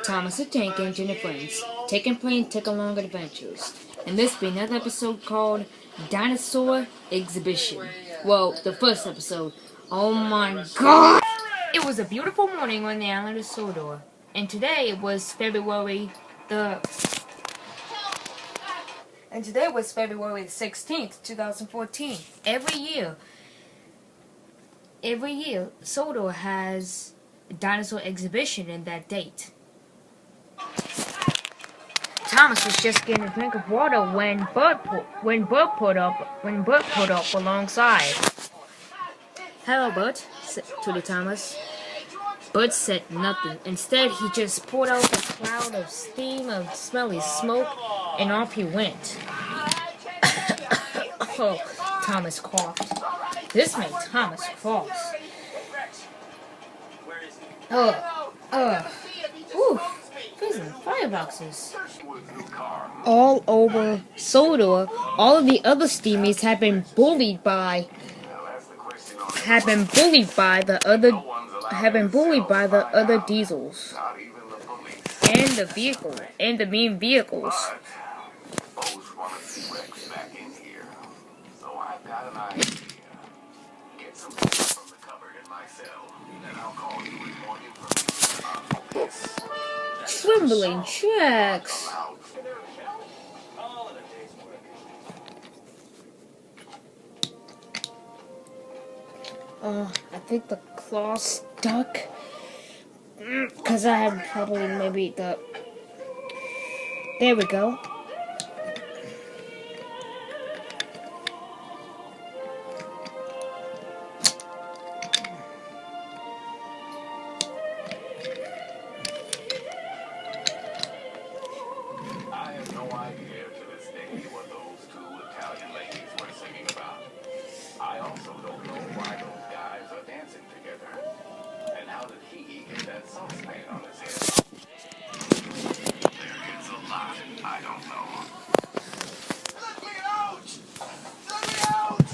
Thomas the Tank Engine and friends, taking plane, take along adventures. And this will be another episode called Dinosaur Exhibition. Well, the first episode. Oh my god! It was a beautiful morning on the island of Sodor. And today was February the 16th, 2014. Every year, Sodor has a dinosaur exhibition in that date. Thomas was just getting a drink of water when Bert pulled up alongside. "Hello, Bert," to the Thomas. Bert said nothing. Instead, he just poured out a cloud of steam of smelly smoke, and off he went. Oh, Thomas coughed. This made Thomas cross. Ooh, freezing fireboxes. All over Sodor, all of the other steamies have been bullied by the other diesels and the mean vehicles. Trembling tracks. I think the claw stuck. Because I have probably maybe the... There we go. I have no idea to this day what those two Italian ladies were singing about. I also don't know why those guys are dancing together. And how did he get that saucepan on his head? There is a lot I don't know. Let me out! Let me out!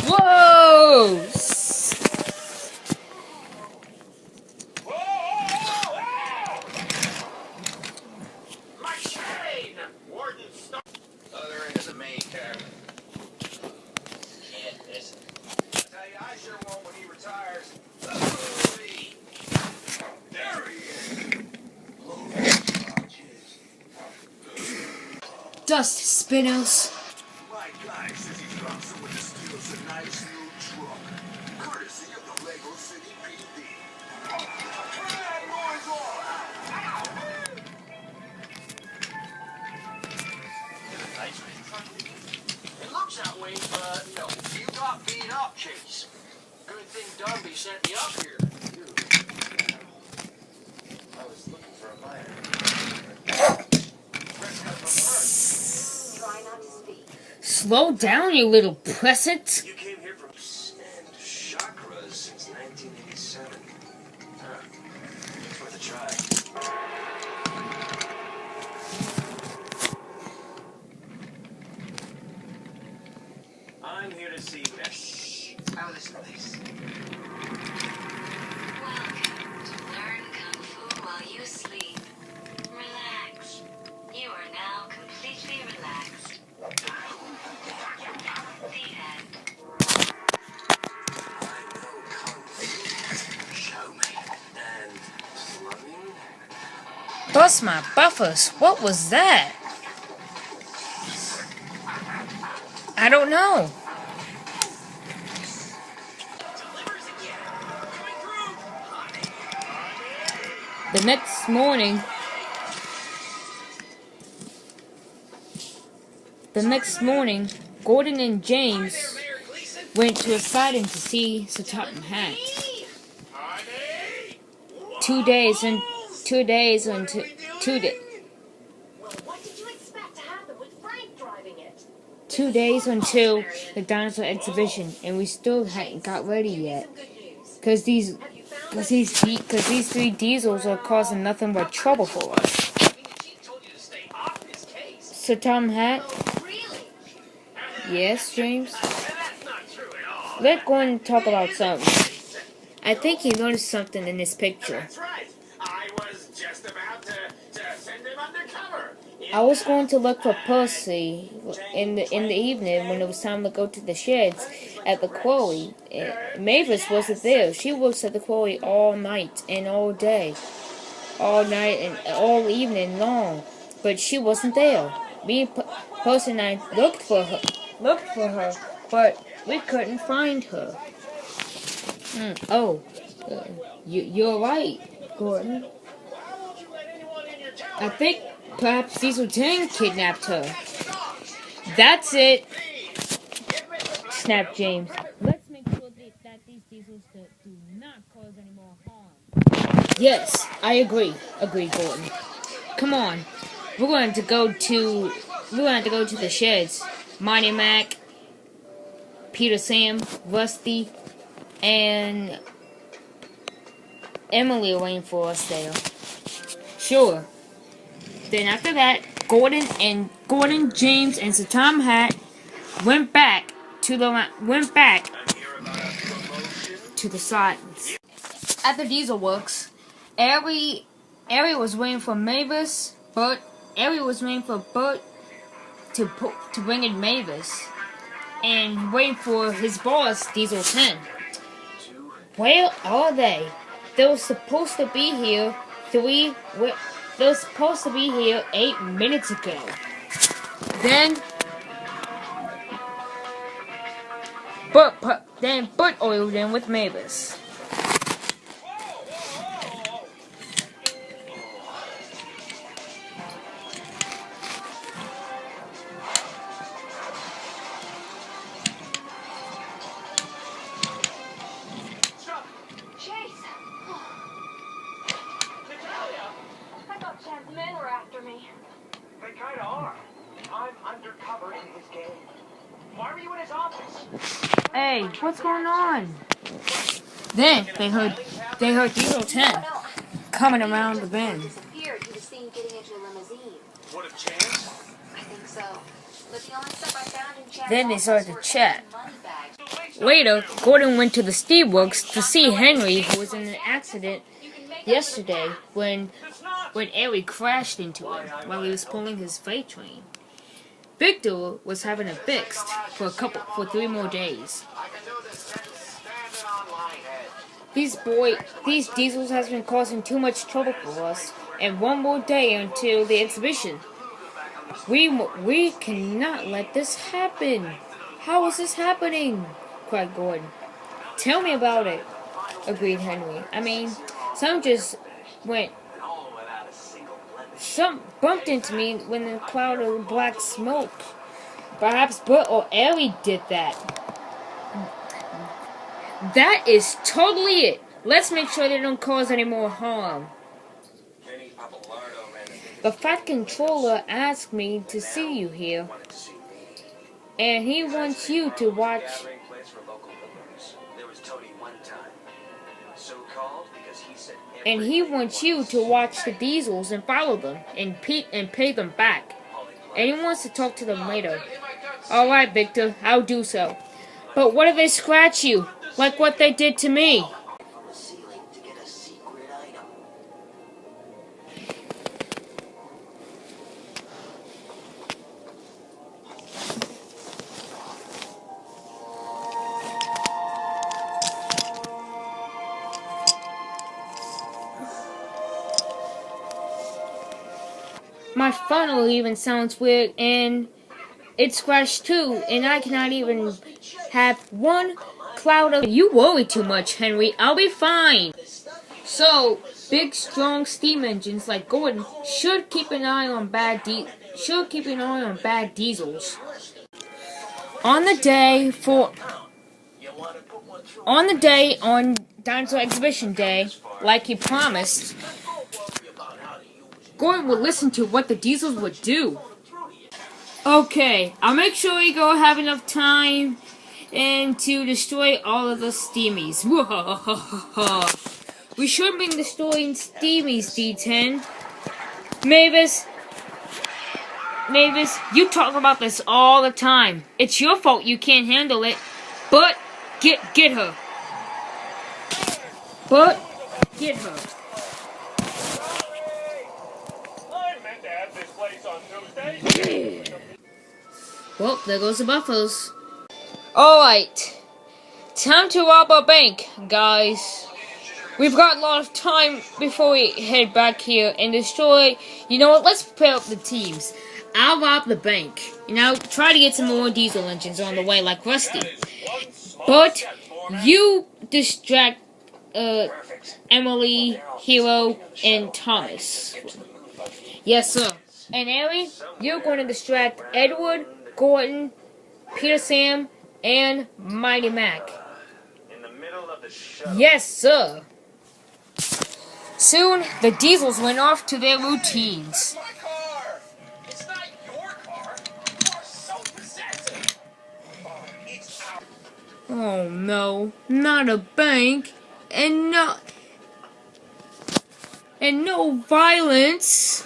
Whoa! My chain! Warden, stop! Other end of the main cabin. Can't miss it. I tell you, I sure won't when he retires. There he is. Dust spinners. My guy says he drops him when he steals a nice new truck. Courtesy of the Lego City PD. Turn that noise off! It looks that way, but no. You got beat up, Chase. Good thing Dunby sent me up here. I was looking for a miner. Try not to speak. Slow down, you little pressant. You came here from and chakras since 1987. It's worth a try. I'm here to see Shh. How listen to this. Welcome to Learn Kung Fu While You Sleep. Relax. You are now completely relaxed. The end. I know Kung Fu. Show me. And slumming. Bust my buffers. What was that? I don't know. Delivers again. Coming through. The next morning, Gordon and James went to a siding to see Sir Topham Hatt. 2 days until Well, what did you expect to happen with Frank driving it? 2 days until the dinosaur exhibition, and we still hadn't got ready yet. Some good news. Cause these Have you found three diesels are causing nothing but trouble for us. Sir Topham Hatt? Oh, really? Yes, James? That's not true at all. Let's go and talk about something. I think he noticed something in this picture. That's right. I I was going to look for Percy in the evening when it was time to go to the sheds at the quarry. Mavis wasn't there. She works at the quarry all night and all night and all evening long, but she wasn't there. Percy and I looked for her, but we couldn't find her. Oh, you're right, Gordon. I think perhaps Diesel 10 kidnapped her. That's it, snapped James. Let's make sure that these diesels do not cause any more harm. Yes, I agree, agreed Gordon. Come on, we're going to go to the sheds. Mighty Mac, Peter Sam, Rusty, and Emily are waiting for us there. Sure. Then after that, Gordon, James, and Sir Tom Hat went back to the sides. At the diesel works, Ari was waiting for Mavis, but Ari was waiting for Bert to bring in Mavis, and waiting for his boss, Diesel 10. Where are they? They were supposed to be here 8 minutes ago. Then Bert oiled in with Mavis. Men were after me. They kinda are. I'm undercover in his game. Why were you in his office? Hey, what's going on? Then they heard Diesel 10 coming around the bend. Disappeared. He was seen getting into a limousine. What a chance? I think so. But the only stuff I found in Chad's Then they started to office chat. were money bags. Later, Gordon went to the steelworks to see Henry, who was in an accident yesterday when Ari crashed into him while he was pulling his freight train. Victor was having it fixed for 3 more days. I can do this. Stand online, Ed. These diesels has been causing too much trouble for us, and one more day until the exhibition. We cannot let this happen. How is this happening? Cried Gordon. Tell me about it, agreed Henry. I mean, some bumped into me when the cloud of black smoke. Perhaps Bert or Ellie did that. That is totally it. Let's make sure they don't cause any more harm. The Fat Controller asked me to see you here, and he wants you to watch. And he wants you to watch the diesels and follow them and pay them back. And he wants to talk to them later. All right, Victor, I'll do so. But what if they scratch you, like what they did to me? My funnel even sounds weird, and it's scratched too, and I cannot even have one cloud of... You worry too much, Henry. I'll be fine. So, big, strong steam engines like Gordon should keep an eye on bad diesels. On Dinosaur Exhibition Day, like he promised, Gordon would listen to what the diesels would do. Okay, I'll make sure we go have enough time and to destroy all of the steamies. We should be destroying steamies, D10. Mavis, you talk about this all the time. It's your fault you can't handle it. But get her. But get her. I meant to have this place on news Well, there goes the buffaloes. Alright. Time to rob a bank, guys. We've got a lot of time before we head back here and destroy. You know what? Let's prepare up the teams. I'll rob the bank. You know, try to get some more diesel engines on the way like Rusty. But you distract Emily, Hero, and Thomas. Yes, sir. And Ellie, you're going to distract Edward, Gordon, Peter Sam, and Mighty Mac. Yes, sir. Soon, the diesels went off to their routines. My car! It's not your car. You are so possessive. Oh, it's our... Oh no, not a bank, and no violence.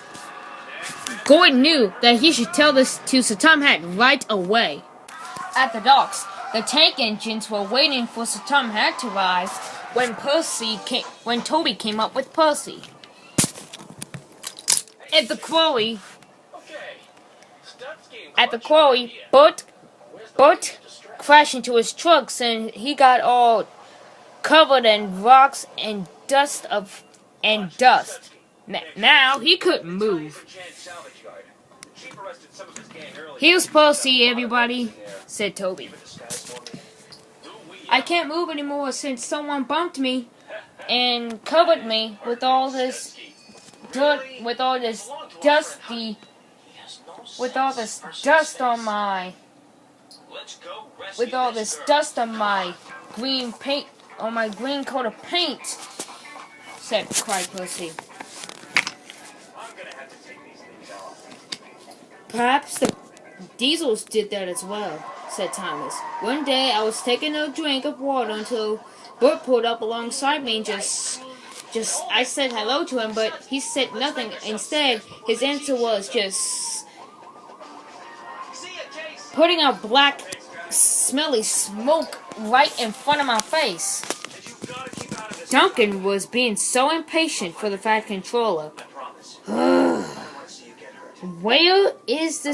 Gordon knew that he should tell this to Sir Tom Hat right away. At the docks, the tank engines were waiting for Sir Tom Hat to arrive when Toby came up with Percy. At the quarry, Bert crashed into his trucks and he got all covered in rocks and dust. Now he couldn't move. Here's Percy, everybody, said Toby. I can't move anymore since someone bumped me and covered me with all this dirt, with all this dust on my green paint, on my green coat of paint, cried Percy. Perhaps the diesels did that as well, said Thomas. One day I was taking a drink of water until Bert pulled up alongside me and I said hello to him, but he said nothing. Instead, his answer was just putting out black, smelly smoke right in front of my face. Duncan was being so impatient for the Fat Controller. Where is the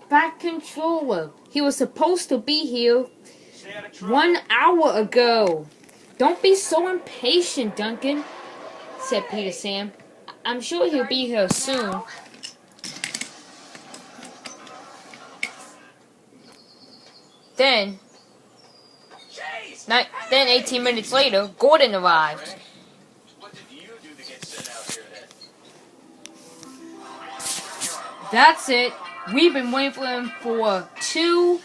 Fat Controller? He was supposed to be here 1 hour ago. Don't be so impatient, Duncan, said Peter Sam. I'm sure he'll be here soon. Then 18 minutes later, Gordon arrived. What did you do to get sent out here then? That's it. We've been waiting for him for 2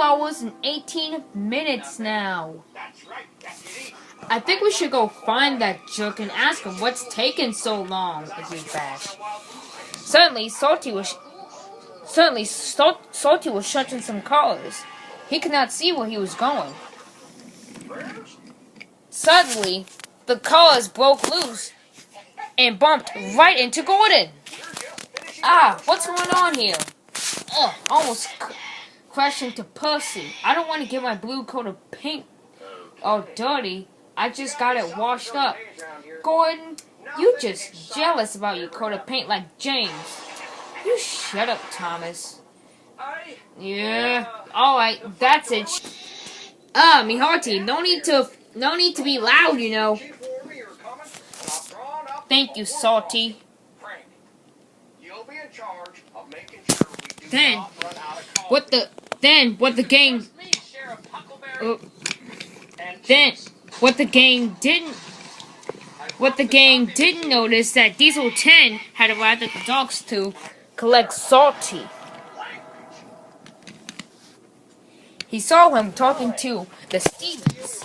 hours and 18 minutes now. I think we should go find that jerk and ask him what's taking so long, agreed Bash. Suddenly, Salty was shutting some cars. He could not see where he was going. Suddenly, the cars broke loose and bumped right into Gordon. What's going on here? Almost crashed into Percy. I don't want to get my blue coat of paint all dirty. I just got it washed up. Gordon, you just jealous about your coat of paint like James. You shut up, Thomas. Yeah, alright, that's it. Me hearty, no need to be loud, you know. Thank you, Salty. Then, what the gang didn't notice that Diesel 10 had arrived at the docks to collect Salty. He saw him talking to the Stevens.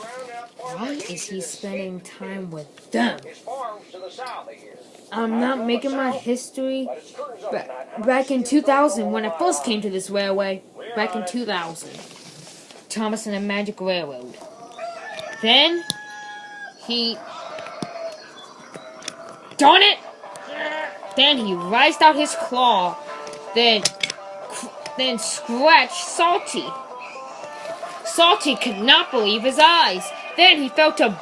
Why is he spending time with them? I'm not making my history. Back in 2000, when I first came to this railway, back in 2000, Thomas and the Magic Railroad. Then darn it! Then he raised out his claw, then scratched Salty. Salty could not believe his eyes. Then he felt a